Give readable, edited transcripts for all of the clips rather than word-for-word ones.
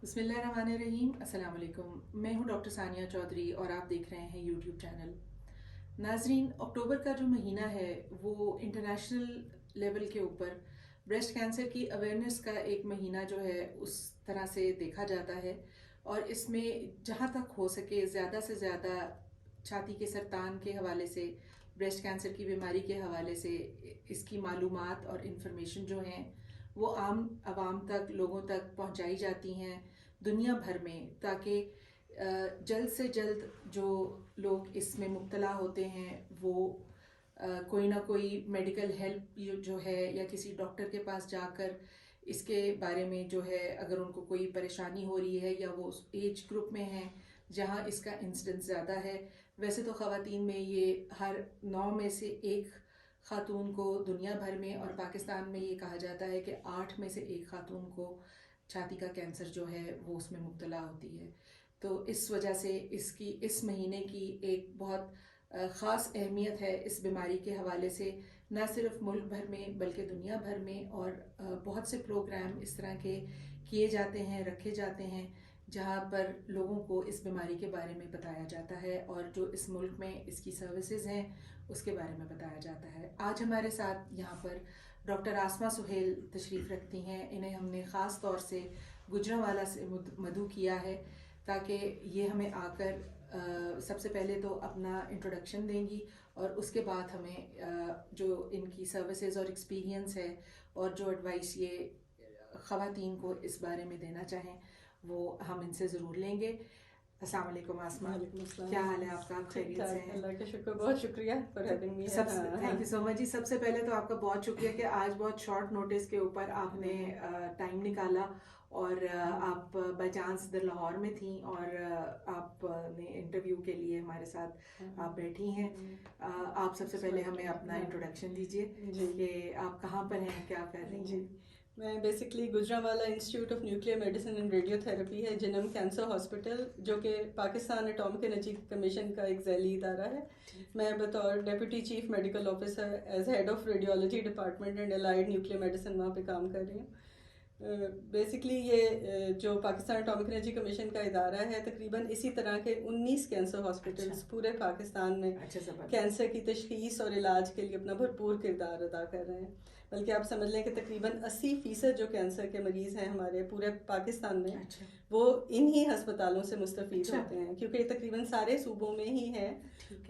بسم اللہ الرحمن الرحیم. السلام علیکم. میں ہوں ڈاکٹر ثانیہ چودھری اور آپ دیکھ رہے ہیں یوٹیوب چینل. ناظرین، اکتوبر کا جو مہینہ ہے وہ انٹرنیشنل لیول کے اوپر بریسٹ کینسر کی اویئرنیس کا ایک مہینہ جو ہے اس طرح سے دیکھا جاتا ہے، اور اس میں جہاں تک ہو سکے زیادہ سے زیادہ چھاتی کے سرطان کے حوالے سے، بریسٹ کینسر کی بیماری کے حوالے سے اس کی معلومات اور انفارمیشن جو ہیں وہ عام عوام تک، لوگوں تک پہنچائی جاتی ہیں دنیا بھر میں، تاکہ جلد سے جلد جو لوگ اس میں مبتلا ہوتے ہیں وہ کوئی نہ کوئی میڈیکل ہیلپ جو ہے یا کسی ڈاکٹر کے پاس جا کر اس کے بارے میں جو ہے، اگر ان کو کوئی پریشانی ہو رہی ہے یا وہ اس ایج گروپ میں ہیں جہاں اس کا انسیڈنس زیادہ ہے. ویسے تو خواتین میں یہ ہر 9 میں سے ایک خاتون کو دنیا بھر میں اور پاکستان میں یہ کہا جاتا ہے کہ 8 میں سے ایک خاتون کو چھاتی کا کینسر جو ہے وہ اس میں مبتلا ہوتی ہے. تو اس وجہ سے اس مہینے کی ایک بہت خاص اہمیت ہے اس بیماری کے حوالے سے، نہ صرف ملک بھر میں بلکہ دنیا بھر میں. اور بہت سے پروگرام اس طرح کے کیے جاتے ہیں، رکھے جاتے ہیں جہاں پر لوگوں کو اس بیماری کے بارے میں بتایا جاتا ہے، اور جو اس ملک میں اس کی سروسز ہیں اس کے بارے میں بتایا جاتا ہے. آج ہمارے ساتھ یہاں پر ڈاکٹر آسمہ سہیل تشریف رکھتی ہیں. انہیں ہم نے خاص طور سے گجرانوالہ سے مدعو کیا ہے تاکہ یہ ہمیں آ کر سب سے پہلے تو اپنا انٹروڈکشن دیں گی، اور اس کے بعد ہمیں جو ان کی سروسز اور ایکسپیرینس ہے اور جو ایڈوائس یہ خواتین کو اس بارے میں دینا چاہیں وہ ہم ان سے ضرور لیں گے. السلام علیکم آسمہ. وعلیکم السلام. کیا حال ہے آپ کا؟ خیریت سے ہیں؟ اللہ کا شکر، بہت شکریہ for having me. Thank you so much جی. سب سے پہلے تو آپ کا بہت شکریہ کہ آج بہت شارٹ نوٹس کے اوپر آپ نے ٹائم نکالا، اور آپ بائی چانس ادھر لاہور میں تھیں اور آپ نے انٹرویو کے لیے ہمارے ساتھ آپ بیٹھی ہیں. آپ سب سے پہلے ہمیں اپنا انٹروڈکشن دیجیے کہ آپ کہاں پر ہیں، کیا کر رہی ہیں. جی، میں basically Gujranwala institute of nuclear medicine and radio therapy ہے جنم کینسر ہاسپٹل، جو کہ پاکستان اٹامک انرجی کمیشن کا ایک ذیلی ادارہ ہے. میں بطور deputy chief medical officer as head of radiology department and allied nuclear medicine وہاں پہ کام کر رہی ہوں. بیسکلی یہ جو پاکستان اٹامک انرجی کمیشن کا ادارہ ہے، تقریباً اسی طرح کے 19 کینسر ہاسپٹلس پورے پاکستان میں کینسر کی تشخیص اور علاج کے لیے اپنا بھرپور کردار ادا کر رہے ہیں. بلکہ آپ سمجھ لیں کہ تقریباً 80% جو کینسر کے مریض ہیں ہمارے پورے پاکستان میں، وہ انہی ہسپتالوں سے مستفید ہوتے ہیں، کیونکہ یہ تقریباً سارے صوبوں میں ہی ہیں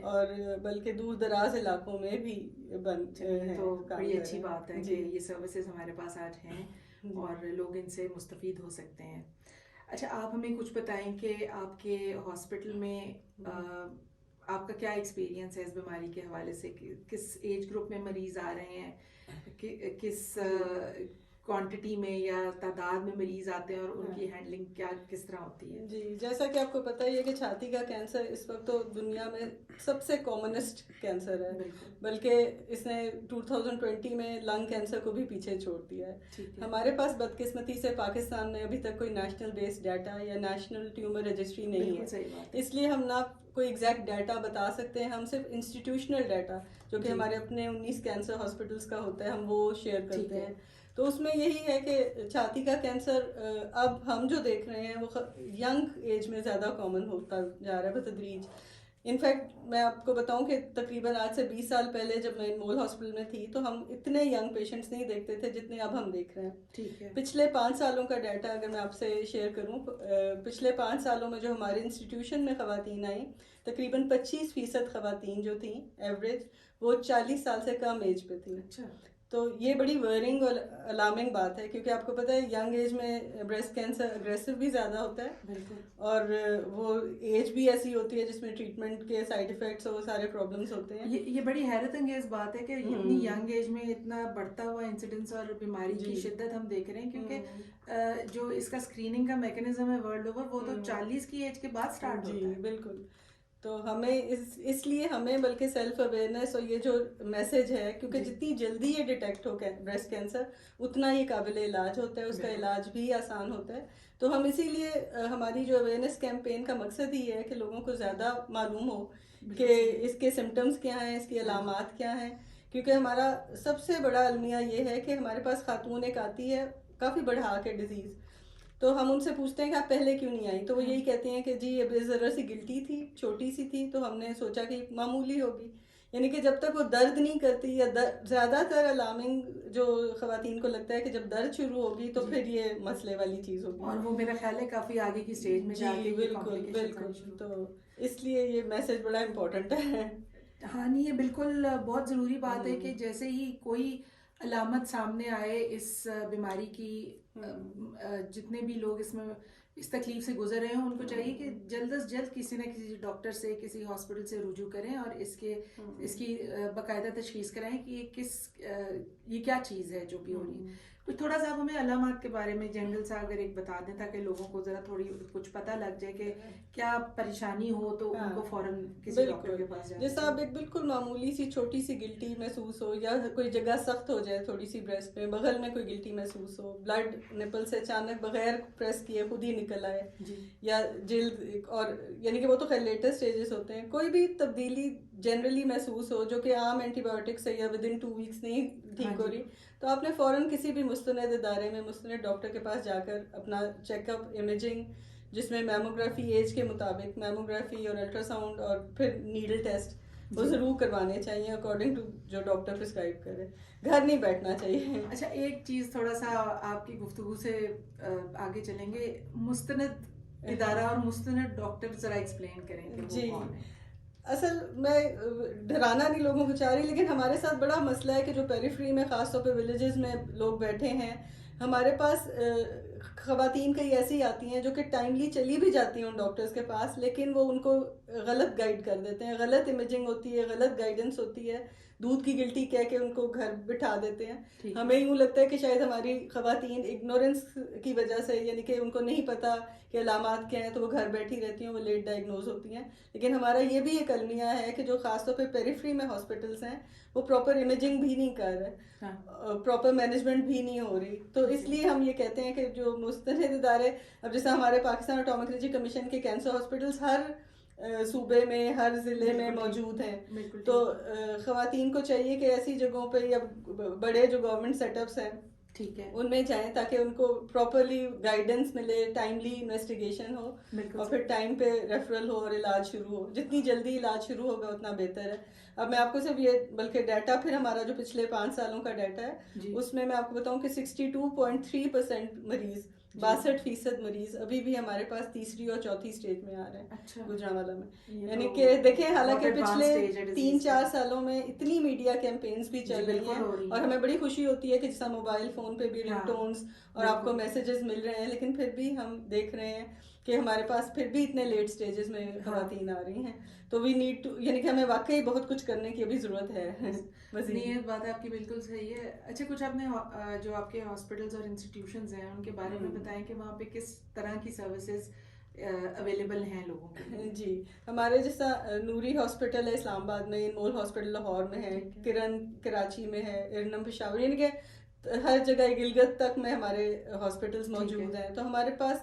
اور بلکہ دور دراز علاقوں میں بھی بنتے ہیں. تو بڑی اچھی بات ہے کہ یہ سروسز ہمارے پاس آج ہیں اور لوگ ان سے مستفید ہو سکتے ہیں. اچھا، آپ ہمیں کچھ بتائیں کہ آپ کے ہاسپٹل میں آپ کا کیا ایکسپیرینس ہے اس بیماری کے حوالے سے، کس ایج گروپ میں مریض آ رہے ہیں، کس کوانٹٹی میں یا تعداد میں مریض آتے ہیں، اور ان کی ہینڈلنگ کس طرح ہوتی ہے. جی، جیسا کہ آپ کو پتہ ہی ہے کہ چھاتی کا کینسر اس وقت تو دنیا میں سب سے کامنسٹ کینسر ہے، بلکہ اس نے 2020 میں لنگ کینسر کو بھی پیچھے چھوڑ دیا ہے. ہمارے پاس بدقسمتی سے پاکستان میں ابھی تک کوئی نیشنل بیس ڈیٹا یا نیشنل ٹیومر رجسٹری نہیں ہے، اس لیے ہم نہ کوئی ایگزیکٹ ڈیٹا بتا سکتے ہیں. ہم صرف انسٹیٹیوشنل ڈیٹا جو کہ ہمارے اپنے 19 کینسر ہاسپٹلس کا ہوتا ہے ہم وہ شیئر کرتے ہیں. تو اس میں یہی ہے کہ چھاتی کا کینسر اب ہم جو دیکھ رہے ہیں وہ ینگ ایج میں زیادہ کامن ہوتا جا رہا ہے بتدریج. انفیکٹ میں آپ کو بتاؤں کہ تقریباً آج سے 20 سال پہلے جب میں مول ہاسپٹل میں تھی تو ہم اتنے ینگ پیشنٹس نہیں دیکھتے تھے جتنے اب ہم دیکھ رہے ہیں. پچھلے 5 سالوں کا ڈیٹا اگر میں آپ سے شیئر کروں، پچھلے 5 سالوں میں جو ہمارے انسٹیٹیوشن میں خواتین آئیں، تقریباً 25% خواتین جو تھیں ایوریج، وہ 40 سال سے کم ایج پہ تھیں. تو یہ بڑی ورننگ اور الارمنگ بات ہے، کیونکہ آپ کو پتہ ہے ینگ ایج میں بریسٹ کینسر اگریسو بھی زیادہ ہوتا ہے، اور وہ ایج بھی ایسی ہوتی ہے جس میں ٹریٹمنٹ کے سائیڈ ایفیکٹس اور سارے پرابلمس ہوتے ہیں. یہ بڑی حیرت انگیز بات ہے کہ اتنی ینگ ایج میں اتنا بڑھتا ہوا انسیڈنس اور بیماری کی شدت ہم دیکھ رہے ہیں، کیونکہ جو اس کا اسکریننگ کا میکینزم ہے ورلڈ اوور وہ تو 40 کی ایج کے بعد سٹارٹ ہوتا ہے. بالکل. تو ہمیں اس لیے ہمیں بلکہ سیلف اویئرنیس اور یہ جو میسج ہے، کیونکہ جتنی جلدی یہ ڈیٹیکٹ ہو بریسٹ کینسر اتنا یہ قابل علاج ہوتا ہے، اس کا علاج بھی آسان ہوتا ہے. تو ہم اسی لیے ہماری جو اویئرنیس کیمپین کا مقصد ہی ہے کہ لوگوں کو زیادہ معلوم ہو کہ اس کے سمٹمز کیا ہیں، اس کی علامات کیا ہیں. کیونکہ ہمارا سب سے بڑا المیہ یہ ہے کہ ہمارے پاس خاتون ایک آتی ہے کافی بڑھا کے ڈیزیز، تو ہم ان سے پوچھتے ہیں کہ آپ پہلے کیوں نہیں آئی، تو وہ یہی کہتے ہیں کہ جی اب ذرا سی گلٹی تھی، چھوٹی سی تھی، تو ہم نے سوچا کہ معمولی ہوگی. یعنی کہ جب تک وہ درد نہیں کرتی، یا زیادہ تر الارمنگ جو خواتین کو لگتا ہے کہ جب درد شروع ہوگی تو پھر یہ مسئلے والی چیز ہوگی، اور وہ میرا خیال ہے کافی آگے کی سٹیج میں جا کے جی بالکل بالکل. تو اس لیے یہ میسج بڑا امپورٹنٹ ہے. ہاں نہیں، یہ بالکل بہت ضروری بات ہے کہ جیسے ہی کوئی علامت سامنے آئے اس بیماری کی، جتنے بھی لوگ اس تکلیف سے گزر رہے ہیں ان کو چاہیے کہ جلد از جلد کسی نہ کسی ڈاکٹر سے، کسی ہاسپٹل سے رجوع کریں اور اس کی باقاعدہ تشخیص کرائیں کہ یہ کیا چیز ہے جو بھی ہو رہی ہے. کچھ تھوڑا سا آپ ہمیں علامات کے بارے میں جنرل سا اگر ایک بتا دیں تاکہ لوگوں کو ذرا تھوڑی کچھ پتہ لگ جائے کہ کیا پریشانی ہو تو ان کو فوراً کسی ڈاکٹر کے پاس جائیں. جیسا آپ ایک بالکل معمولی سی چھوٹی سی گلٹی محسوس ہو، یا کوئی جگہ سخت ہو جائے تھوڑی سی بریسٹ میں، بغل میں کوئی گلٹی محسوس ہو، بلڈ نپل سے اچانک بغیر پریس کیے خود ہی نکل آئے، یا جلد، اور یعنی کہ وہ تو خیر لیٹر سٹیجز ہوتے ہیں، کوئی بھی تبدیلی جنرلی محسوس ہو جو کہ عام اینٹی بایوٹک سے یا ود ان 2 ویکس نہیں ٹھیک ہو رہی، تو آپ نے فوراً کسی بھی مستند ادارے میں مستند ڈاکٹر کے پاس جا کر اپنا چیک اپ، امیجنگ، جس میں میموگرافی ایج کے مطابق میموگرافی اور الٹرا ساؤنڈ اور پھر نیڈل ٹیسٹ وہ ضرور کروانے چاہیے اکارڈنگ ٹو جو ڈاکٹر پرسکرائب کرے. گھر نہیں بیٹھنا چاہیے. اچھا ایک چیز تھوڑا سا آپ کی گفتگو سے آگے چلیں گے، مستند ادارہ اور مستند ڈاکٹر ذرا ایکسپلین کریں کہ وہ کون ہے. اصل میں ڈرانا نہیں لوگوں کو چاہ رہی، لیکن ہمارے ساتھ بڑا مسئلہ ہے کہ جو پیریفری میں خاص طور پہ ولیجز میں لوگ بیٹھے ہیں، ہمارے پاس خواتین کئی ایسی آتی ہیں جو کہ ٹائملی چلی بھی جاتی ہیں ان ڈاکٹرز کے پاس، لیکن وہ ان کو غلط گائیڈ کر دیتے ہیں، غلط امیجنگ ہوتی ہے، غلط گائیڈنس ہوتی ہے، دودھ کی گلٹی کہہ کے ان کو گھر بٹھا دیتے ہیں. ہمیں یوں لگتا ہے کہ شاید ہماری خواتین اگنورنس کی وجہ سے، یعنی کہ ان کو نہیں پتہ کہ علامات کیا ہیں، تو وہ گھر بیٹھی رہتی ہیں، وہ لیٹ ڈائگنوز ہوتی ہیں. لیکن ہمارا یہ بھی ایک المیہ ہے کہ جو خاص طور پہ پیریفری میں ہاسپٹلس ہیں وہ پراپر امیجنگ بھی نہیں کر رہے، پراپر مینجمنٹ بھی نہیں ہو رہی. تو اس لیے ہم یہ کہتے ہیں کہ جو مستند ادارے، اب جیسے ہمارے پاکستان اٹامکالوجی کمیشن کے کینسر ہاسپٹلس ہر صوبے میں، ہر ضلع میں موجود ہیں، تو خواتین کو چاہیے کہ ایسی جگہوں پہ یا بڑے جو گورنمنٹ سیٹ اپس ہیں ٹھیک ہے ان میں جائیں تاکہ ان کو پراپرلی گائیڈنس ملے، ٹائملی انویسٹیگیشن ہو، اور پھر ٹائم پہ ریفرل ہو اور علاج شروع ہو. جتنی جلدی علاج شروع ہوگا اتنا بہتر ہے. اب میں آپ کو صرف یہ، بلکہ ڈیٹا پھر ہمارا جو پچھلے 5 سالوں کا ڈیٹا ہے اس میں آپ کو بتاؤں کہ 62.3% مریض، 62% مریض ابھی بھی ہمارے پاس تیسری اور چوتھی سٹیج میں آ رہے ہیں گوجرانوالہ میں. یعنی کہ دیکھیں حالانکہ پچھلے 3-4 سالوں میں اتنی میڈیا کیمپینز بھی چل رہی ہیں اور ہمیں بڑی خوشی ہوتی ہے کہ جیسا موبائل فون پہ بھی رنگ ٹونز اور آپ کو میسیجز مل رہے ہیں، لیکن پھر بھی ہم دیکھ رہے ہیں کہ ہمارے پاس پھر بھی اتنے لیٹ سٹیجز میں خواتین آ رہی ہیں. تو وی نیڈ ٹو، یعنی کہ ہمیں واقعی بہت کچھ کرنے کی ابھی ضرورت ہے. یہ بات آپ کی بالکل صحیح ہے. اچھا کچھ آپ نے جو آپ کے ہاسپٹلز اور انسٹیٹیوشنز ہیں ان کے بارے میں بتائیں کہ وہاں پہ کس طرح کی سروسز اویلیبل ہیں لوگوں کے لیے. جی ہمارے جیسا نوری ہاسپٹل ہے اسلام آباد میں، انمول ہاسپٹل لاہور میں ہے، کرن کراچی میں ہے، ارنم پشاور، یعنی کہ ہر جگہ گلگت تک میں ہمارے ہاسپٹلز موجود ہیں. تو ہمارے پاس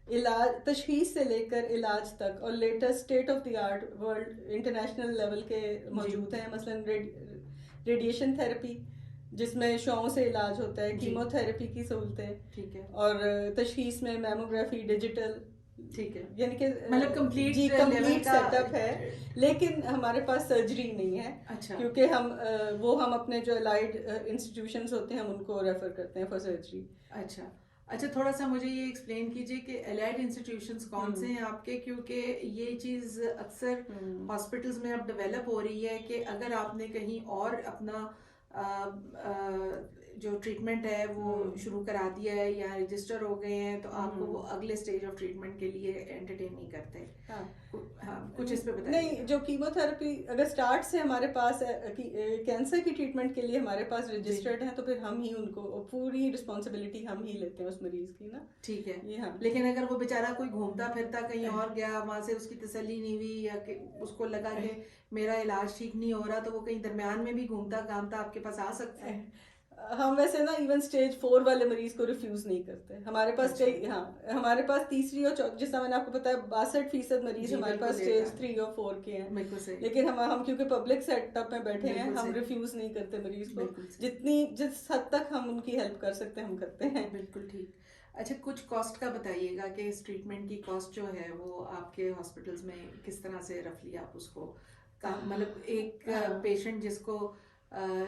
علاج، تشخیص سے لے کر علاج تک، اور latest state of the art world international level کے موجود ہیں. مثلاً ریڈیشن تھراپی جس میں شعاؤں سے علاج ہوتا ہے، کیمو تھراپی کی سہولتیں، اور تشخیص میں میموگرافی ڈیجیٹل، ٹھیک ہے، یعنی کہ مطلب کمپلیٹ سیٹ اپ ہے. لیکن ہمارے پاس سرجری نہیں ہے کیونکہ ہم اپنے جو الائڈ انسٹیٹیوشنز ہوتے ہیں ہم ان کو ریفر کرتے ہیں فار سرجری. اچھا تھوڑا سا مجھے یہ ایکسپلین کیجئے کہ الائڈ انسٹیٹیوشنز کون سے ہیں آپ کے، کیونکہ یہ چیز اکثر ہاسپٹلز میں اب ڈیولپ ہو رہی ہے کہ اگر آپ نے کہیں اور اپنا جو ٹریٹمنٹ ہے وہ شروع کرا دیا ہے یا رجسٹر ہو گئے ہیں تو آپ کو وہ اگلے سٹیج آف ٹریٹمنٹ کے لیے انٹرٹین نہیں کرتے. کچھ اس پہ بتائیں. نہیں، جو کیمو تھراپی اگر سٹارٹ سے ہمارے پاس کینسر کی ٹریٹمنٹ کے لیے ہمارے پاس رجسٹرڈ ہیں تو پھر ہم ہی ان کو پوری رسپانسبلٹی ہم ہی لیتے ہیں اس مریض کی نا. ٹھیک ہے. لیکن اگر وہ بیچارہ کوئی گھومتا پھرتا کہیں اور گیا، وہاں سے اس کی تسلی نہیں ہوئی یا کہ اس کو لگا کہ میرا علاج ٹھیک نہیں ہو رہا، تو وہ کہیں درمیان میں بھی گھومتا گھامتا آپ کے پاس آ سکتا ہے. ہم ویسے نا ایون سٹیج 4 والے مریض کو ریفیوز نہیں کرتے. ہمارے پاس ہمارے پاس تیسری اور جس طرح میں نے آپ کو بتایا 62% مریض ہمارے پاس سٹیج 3 اور 4 کے ہیں. لیکن ہم کیونکہ پبلک سیٹ اپ میں بیٹھے ہیں ہم ریفیوز نہیں کرتے مریض کو. جس حد تک ہم ان کی ہیلپ کر سکتے ہیں ہم کرتے ہیں. بالکل ٹھیک. اچھا کچھ کاسٹ کا بتائیے گا کہ اس ٹریٹمنٹ کی کاسٹ جو ہے وہ آپ کے ہاسپٹلس میں کس طرح سے رفلی آپ اس کو مطلب ایک پیشنٹ جس کو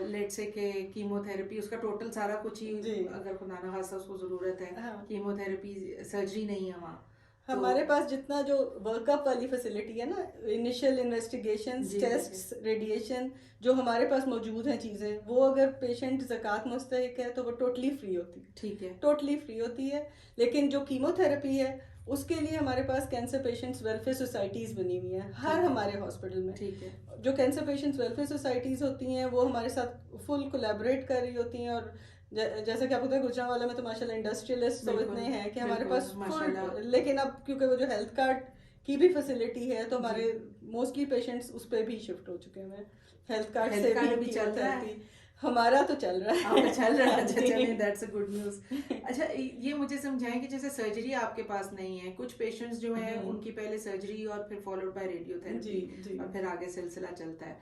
لیٹ سے کہ کیمو تھراپی اس کا ٹوٹل سارا کچھ ہی اگر خدا نہ خاصہ اس کو ضرورت ہے کیمو تھراپی سرجری نہیں ہے وہاں ہمارے پاس جتنا جو ورک اپ والی فیسلٹی ہے نا انیشیل انویسٹیگیشنز ٹیسٹس ریڈیشن جو ہمارے پاس موجود ہیں چیزیں وہ اگر پیشنٹ زکوٰۃ مستحق ہے تو وہ ٹوٹلی فری ہوتی ہے. ٹھیک ہے ٹوٹلی فری ہوتی ہے. لیکن جو کیمو تھراپی ہے اس کے لیے ہمارے پاس کینسر پیشنٹس ویلفیئر سوسائٹیز بنی ہوئی ہیں ہر ہمارے ہاسپٹل میں. ٹھیک ہے جو کینسر پیشنٹس ویلفیئر سوسائٹیز ہوتی ہیں وہ ہمارے ساتھ فل کولیبریٹ کر رہی ہوتی ہیں اور جیسا کہ آپ ہوتا ہے گجرانوالہ میں تو ماشاء اللہ انڈسٹریلسٹ تو اتنے ہیں کہ ہمارے پاس فل. لیکن اب کیونکہ وہ جو ہیلتھ کارڈ کی بھی فیسلٹی ہے تو ہمارے موسٹلی پیشنٹس اس پہ بھی شفٹ ہو چکے ہیں. ہیلتھ کارڈ سے بھی چل رہا ہے ہمارا تو چل رہا ہے چل رہا ہے. That's a good news. اچھا یہ مجھے سمجھائیں کہ جیسے سرجری آپ کے پاس نہیں ہے کچھ پیشنٹس جو ہیں ان کی پہلے سرجری اور پھر فالوڈ بائی ریڈیو تھراپی اور پھر آگے سلسلہ چلتا ہے.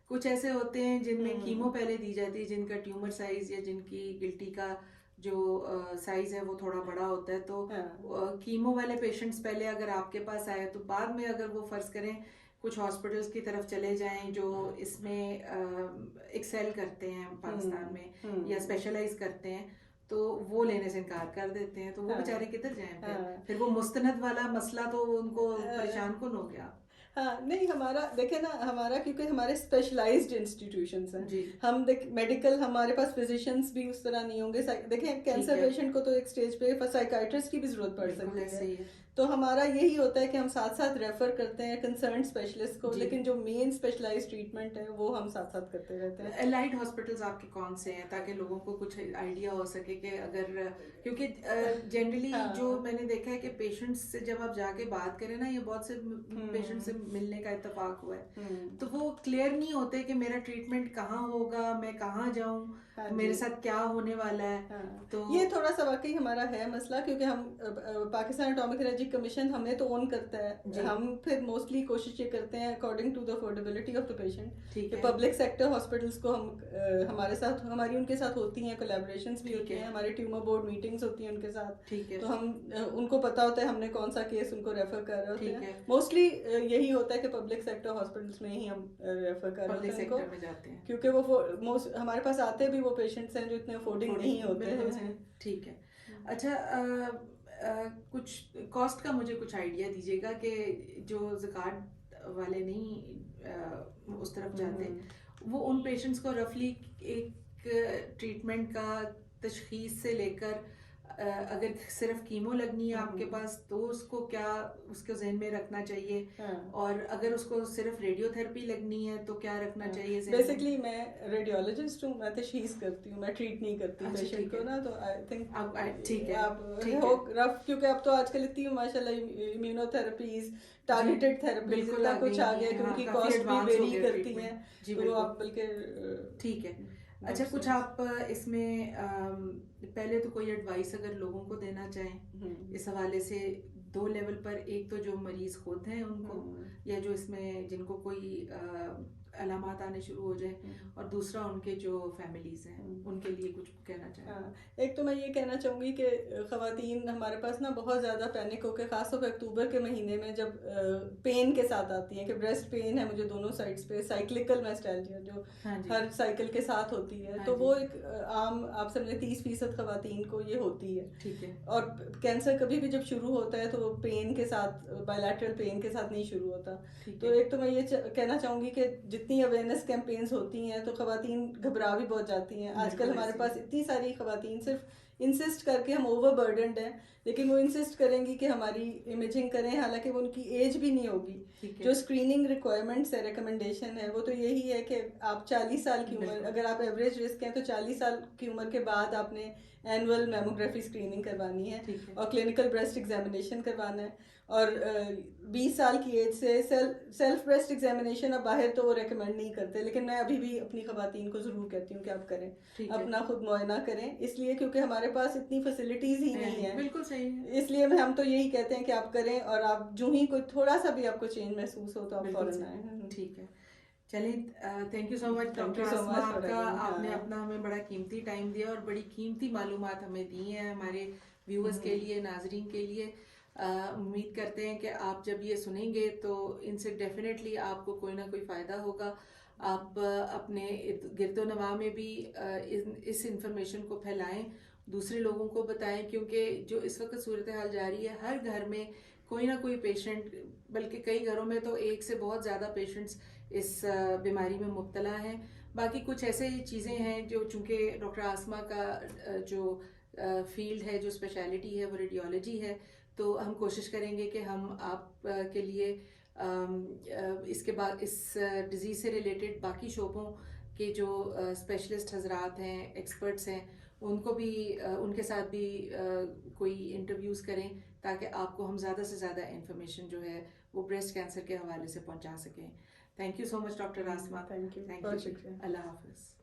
کچھ ایسے ہوتے ہیں جن میں کیمو پہلے دی جاتی ہے جن کا ٹیومر سائز یا جن کی گلٹی کا جو سائز ہے وہ تھوڑا بڑا ہوتا ہے تو کیمو والے پیشنٹس پہلے اگر آپ کے پاس آئے تو بعد میں اگر وہ فرض کریں کچھ ہاسپٹلس کی طرف چلے جائیں جو اس میں ایکسیل کرتے ہیں پاکستان میں یا اسپیشلائز کرتے ہیں تو وہ لینے سے انکار کر دیتے ہیں تو وہ بیچارے کدھر جائیں پھر وہ مستند والا مسئلہ تو ان کو پریشان کن ہو گیا. ہاں نہیں ہمارا دیکھیں نا ہمارا کیونکہ ہمارے اسپیشلائزڈ انسٹیٹیوشنس ہیں ہم میڈیکل ہمارے پاس فزیشینس بھی اس طرح نہیں ہوں گے. دیکھیں کینسر پیشنٹ کو تو ایک اسٹیج پہ سائیکائٹرسٹ کی بھی ضرورت پڑ سکتی ہے تو ہمارا یہی ہوتا ہے کہ ہم ساتھ ساتھ ریفر کرتے ہیں کنسرن اسپیشلسٹ کو لیکن جو مین اسپیشلائز ٹریٹمنٹ ہے وہ ہم ساتھ ساتھ کرتے رہتے ہیں. الائڈ ہاسپٹلس آپ کے کون سے ہیں تاکہ لوگوں کو کچھ آئیڈیا ہو سکے کہ اگر کیونکہ جنرلی جو میں نے دیکھا ہے کہ پیشنٹس سے جب آپ جا کے بات کریں نا یہ بہت سے پیشنٹ سے ملنے کا اتفاق ہوا ہے تو وہ کلیئر نہیں ہوتے کہ میرا ٹریٹمنٹ کہاں ہوگا میں کہاں جاؤں میرے ساتھ کیا ہونے والا ہے. تو یہ تھوڑا سا واقعی ہمارا ہے مسئلہ کیونکہ ہم پاکستان اٹامک انرجی کمیشن ہمیں تو اون کرتا ہے ہم پھر موسٹلی کوشش یہ کرتے ہیں according to the affordability of the patient کہ پبلک سیکٹر ہاسپٹلس کو ہم ہمارے ساتھ ہماری ان کے ساتھ ہوتی ہیں کولیبریشنس بھی ہوتی ہیں ہمارے ٹیومر بورڈ میٹنگس ہوتی ہیں ان کے ساتھ تو ہم ان کو پتا ہوتا ہے ہم نے کون سا کیس ان کو ریفر کر رہے ہوتے ہیں. موسٹلی یہی ہوتا ہے کہ پبلک سیکٹر ہاسپٹلس میں ہی ہم ریفر کر رہے ہوتے ہیں ان کو کیونکہ وہ ہمارے پاس آتے بھی وہ پیشنٹس ہیں جو اتنے افورڈنگ نہیں ہوتے ہیں. ٹھیک ہے. اچھا کچھ کاسٹ کا مجھے کچھ آئیڈیا دیجیے گا کہ جو زکوٰۃ والے نہیں اس طرف جاتے وہ ان پیشنٹس کو رفلی ایک ٹریٹمنٹ کا تشخیص سے لے کر اگر صرف کیمو لگنی ہے آپ کے پاس تو اس کو کیا اس کو ذہن میں رکھنا چاہیے اور اگر اس کو صرف ریڈیو تھراپی لگنی ہے تو کیا رکھنا چاہیے. بیسکلی میں ریڈیولوجسٹ ہوں میں تشخیص کرتی ہوں میں ٹریٹ نہیں کرتی پیشنٹ کو نا تو آئی تھنک ٹھیک ہے آپ رف کیونکہ اب تو آج کل اتنی ماشاء اللہ امیونو تھراپیز ٹارگیٹڈ تھراپیز اتنا کچھ آ گیا کہ ان کی کاسٹ بھی ویری کرتی ہیں تو آپ بلکہ ٹھیک ہے. اچھا کچھ آپ اس میں پہلے تو کوئی ایڈوائس اگر لوگوں کو دینا چاہیں اس حوالے سے دو لیول پر ایک تو جو مریض خود ہیں ان کو یا جو اس میں جن کو کوئی علامات آنے شروع ہو جائیں اور دوسرا ان کے جو فیملیز ہیں ان کے لیے کچھ کہنا چاہیں. ایک تو میں یہ کہنا چاہوں گی کہ خواتین ہمارے پاس نا بہت زیادہ پینک ہو کے خاص طور پہ اکتوبر کے مہینے میں جب پین کے ساتھ آتی ہیں کہ بریسٹ پین ہے مجھے دونوں سائڈس پہ سائیکلیکل میسٹیلجیا جو ہر سائیکل کے ساتھ ہوتی ہے تو وہ ایک عام آپ سمجھے 30% خواتین کو یہ ہوتی ہے. ٹھیک ہے. اور کینسر کبھی بھی جب شروع ہوتا ہے تو پین کے ساتھ بائیلیٹرل پین کے ساتھ نہیں شروع ہوتا. تو ایک تو میں یہ کہنا چاہوں گی کہ جتنی اویئرنیس کیمپینز ہوتی ہیں تو خواتین گھبرا بھی بہت جاتی ہیں. آج کل ہمارے پاس اتنی ساری خواتین صرف انسسٹ کر کے ہم اوور برڈنڈ ہیں لیکن وہ انسسٹ کریں گی کہ ہماری امیجنگ کریں حالانکہ وہ ان کی ایج بھی نہیں ہوگی. جو اسکریننگ ریکوائرمنٹس ہے ریکمنڈیشن ہے وہ تو یہی ہے کہ آپ 40 سال کی عمر اگر آپ ایوریج رسک ہیں تو 40 سال کی عمر کے بعد آپ نے اینول میموگرافی اسکریننگ کروانی ہے اور کلینکل بریسٹ ایگزامینیشن کروانا ہے اور 20 سال کی ایج سے سیلف بریسٹ ایگزامینیشن اب باہر تو وہ ریکمینڈ نہیں کرتے لیکن میں ابھی بھی اپنی خواتین کو ضرور کہتی ہوں کہ آپ کریں اپنا خود معائنہ کریں اس لیے کیونکہ ہمارے پاس اتنی فیسلٹیز ہی نہیں ہیں. بالکل صحیح. اس لیے ہم تو یہی کہتے ہیں کہ آپ کریں اور آپ جو ہی کوئی تھوڑا سا بھی آپ کو چینج محسوس ہو تو آپ فوراً آئیں. ٹھیک ہے. چلیں thank you so much doctor Asma آپ کا آپ نے اپنا ہمیں بڑا قیمتی ٹائم دیا اور بڑی قیمتی معلومات ہمیں دی ہیں ہمارے ویورز کے لیے, ناظرین کے لیے. امید کرتے ہیں کہ آپ جب یہ سنیں گے تو ان سے ڈیفینیٹلی آپ کو کوئی نہ کوئی فائدہ ہوگا. آپ اپنے گرد و نواح میں بھی اس انفارمیشن کو پھیلائیں, دوسرے لوگوں کو بتائیں, کیونکہ جو اس وقت صورتحال جاری ہے ہر گھر میں کوئی نہ کوئی پیشنٹ, بلکہ کئی گھروں میں تو ایک سے بہت زیادہ پیشنٹس اس بیماری میں مبتلا ہیں. باقی کچھ ایسے چیزیں ہیں جو چونکہ ڈاکٹر آسما کا جو فیلڈ ہے, جو اسپیشلٹی ہے وہ ریڈیولوجی ہے, تو ہم کوشش کریں گے کہ ہم آپ کے لیے اس کے بعد اس ڈیزیز سے ریلیٹڈ باقی شعبوں کے جو اسپیشلسٹ حضرات ہیں, ایکسپرٹس ہیں, ان کو بھی ان کے ساتھ بھی کوئی انٹرویوز کریں تاکہ آپ کو ہم زیادہ سے زیادہ انفارمیشن جو ہے وہ بریسٹ کینسر کے حوالے سے پہنچا سکیں. Thank you so much doctor Asma. Thank you. اللہ حافظ.